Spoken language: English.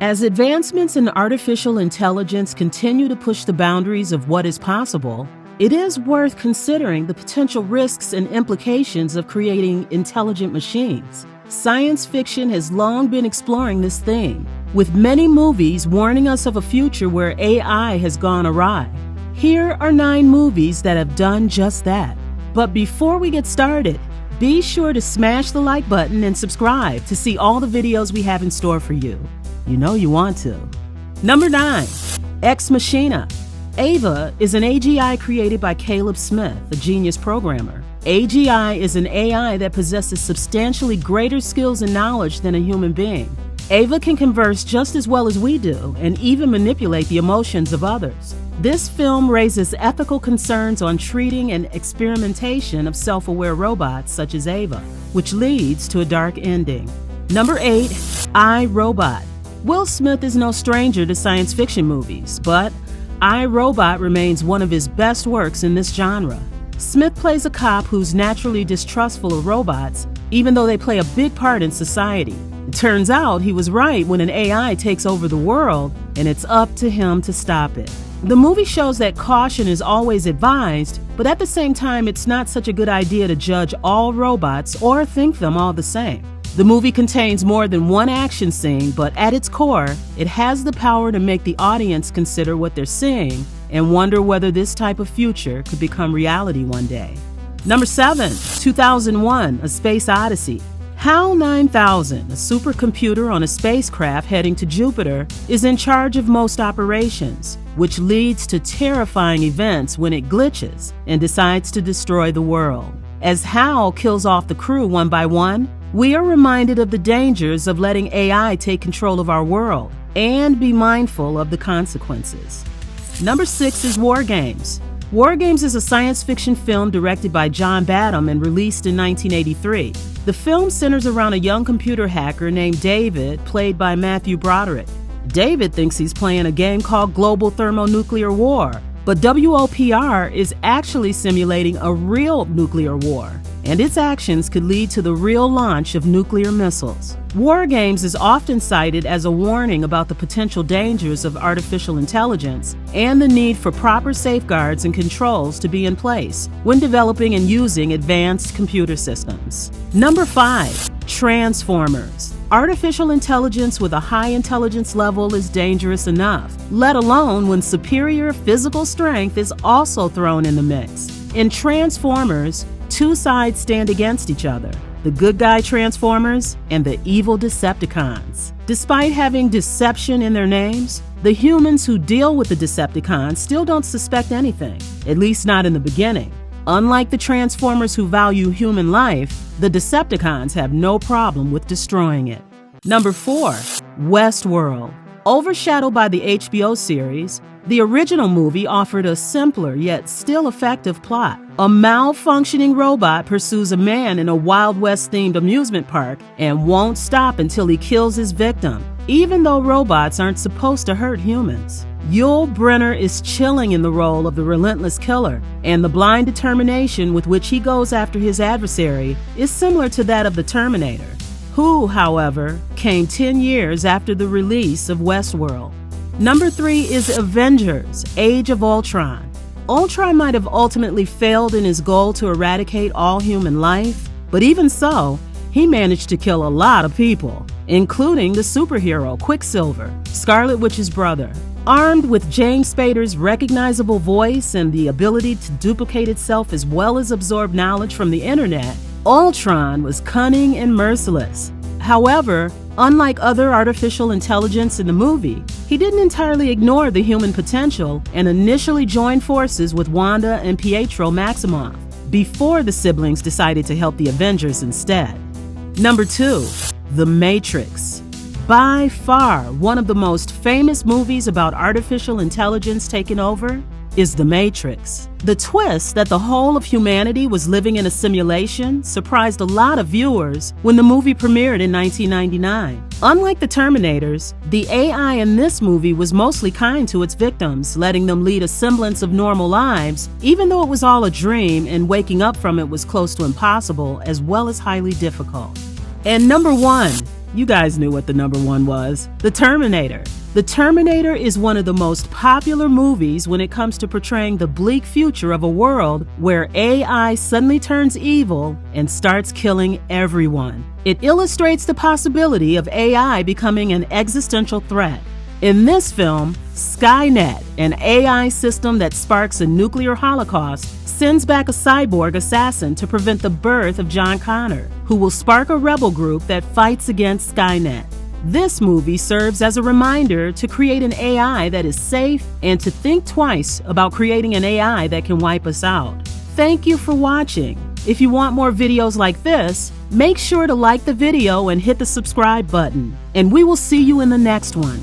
As advancements in artificial intelligence continue to push the boundaries of what is possible, it is worth considering the potential risks and implications of creating intelligent machines. Science fiction has long been exploring this theme, with many movies warning us of a future where AI has gone awry. Here are 9 movies that have done just that. But before we get started, be sure to smash the like button and subscribe to see all the videos we have in store for you. You know you want to. Number 9, Ex Machina. Ava is an AGI created by Caleb Smith, a genius programmer. AGI is an AI that possesses substantially greater skills and knowledge than a human being. Ava can converse just as well as we do and even manipulate the emotions of others. This film raises ethical concerns on treating and experimentation of self-aware robots such as Ava, which leads to a dark ending. Number 8, iRobot. Will Smith is no stranger to science fiction movies, but iRobot remains one of his best works in this genre. Smith plays a cop who's naturally distrustful of robots, even though they play a big part in society. It turns out he was right when an AI takes over the world, and it's up to him to stop it. The movie shows that caution is always advised, but at the same time, it's not such a good idea to judge all robots or think them all the same. The movie contains more than one action scene, but at its core, it has the power to make the audience consider what they're seeing and wonder whether this type of future could become reality one day. Number 7, 2001, A Space Odyssey. HAL 9000, a supercomputer on a spacecraft heading to Jupiter, is in charge of most operations, which leads to terrifying events when it glitches and decides to destroy the world. As HAL kills off the crew one by one, we are reminded of the dangers of letting AI take control of our world and be mindful of the consequences. Number 6 is War Games. War Games is a science fiction film directed by John Badham and released in 1983. The film centers around a young computer hacker named David, played by Matthew Broderick. David thinks he's playing a game called Global Thermonuclear War, but WOPR is actually simulating a real nuclear war, and its actions could lead to the real launch of nuclear missiles. War Games is often cited as a warning about the potential dangers of artificial intelligence and the need for proper safeguards and controls to be in place when developing and using advanced computer systems. Number 5, Transformers. Artificial intelligence with a high intelligence level is dangerous enough, let alone when superior physical strength is also thrown in the mix. In Transformers, 2 sides stand against each other: the good guy Transformers and the evil Decepticons. Despite having deception in their names, the humans who deal with the Decepticons still don't suspect anything, at least not in the beginning. Unlike the Transformers who value human life, the Decepticons have no problem with destroying it. Number 4, Westworld. Overshadowed by the HBO series, the original movie offered a simpler yet still effective plot. A malfunctioning robot pursues a man in a Wild West-themed amusement park and won't stop until he kills his victim, even though robots aren't supposed to hurt humans. Yul Brynner is chilling in the role of the relentless killer, and the blind determination with which he goes after his adversary is similar to that of the Terminator, who, however, came 10 years after the release of Westworld. Number 3 is Avengers Age of Ultron. Ultron might have ultimately failed in his goal to eradicate all human life, but even so, he managed to kill a lot of people, including the superhero Quicksilver, Scarlet Witch's brother. Armed with James Spader's recognizable voice and the ability to duplicate itself as well as absorb knowledge from the internet, Ultron was cunning and merciless. However, unlike other artificial intelligence in the movie, he didn't entirely ignore the human potential and initially joined forces with Wanda and Pietro Maximoff before the siblings decided to help the Avengers instead. Number 2, The Matrix. By far, one of the most famous movies about artificial intelligence taking over is The Matrix. The twist that the whole of humanity was living in a simulation surprised a lot of viewers when the movie premiered in 1999. Unlike the Terminators, the AI in this movie was mostly kind to its victims, letting them lead a semblance of normal lives, even though it was all a dream and waking up from it was close to impossible as well as highly difficult. And number 1, You guys knew what the number one was. The Terminator. The Terminator is one of the most popular movies when it comes to portraying the bleak future of a world where AI suddenly turns evil and starts killing everyone. It illustrates the possibility of AI becoming an existential threat. In this film, Skynet, an AI system that sparks a nuclear holocaust, sends back a cyborg assassin to prevent the birth of John Connor, who will spark a rebel group that fights against Skynet. This movie serves as a reminder to create an AI that is safe and to think twice about creating an AI that can wipe us out. Thank you for watching. If you want more videos like this, make sure to like the video and hit the subscribe button. And we will see you in the next one.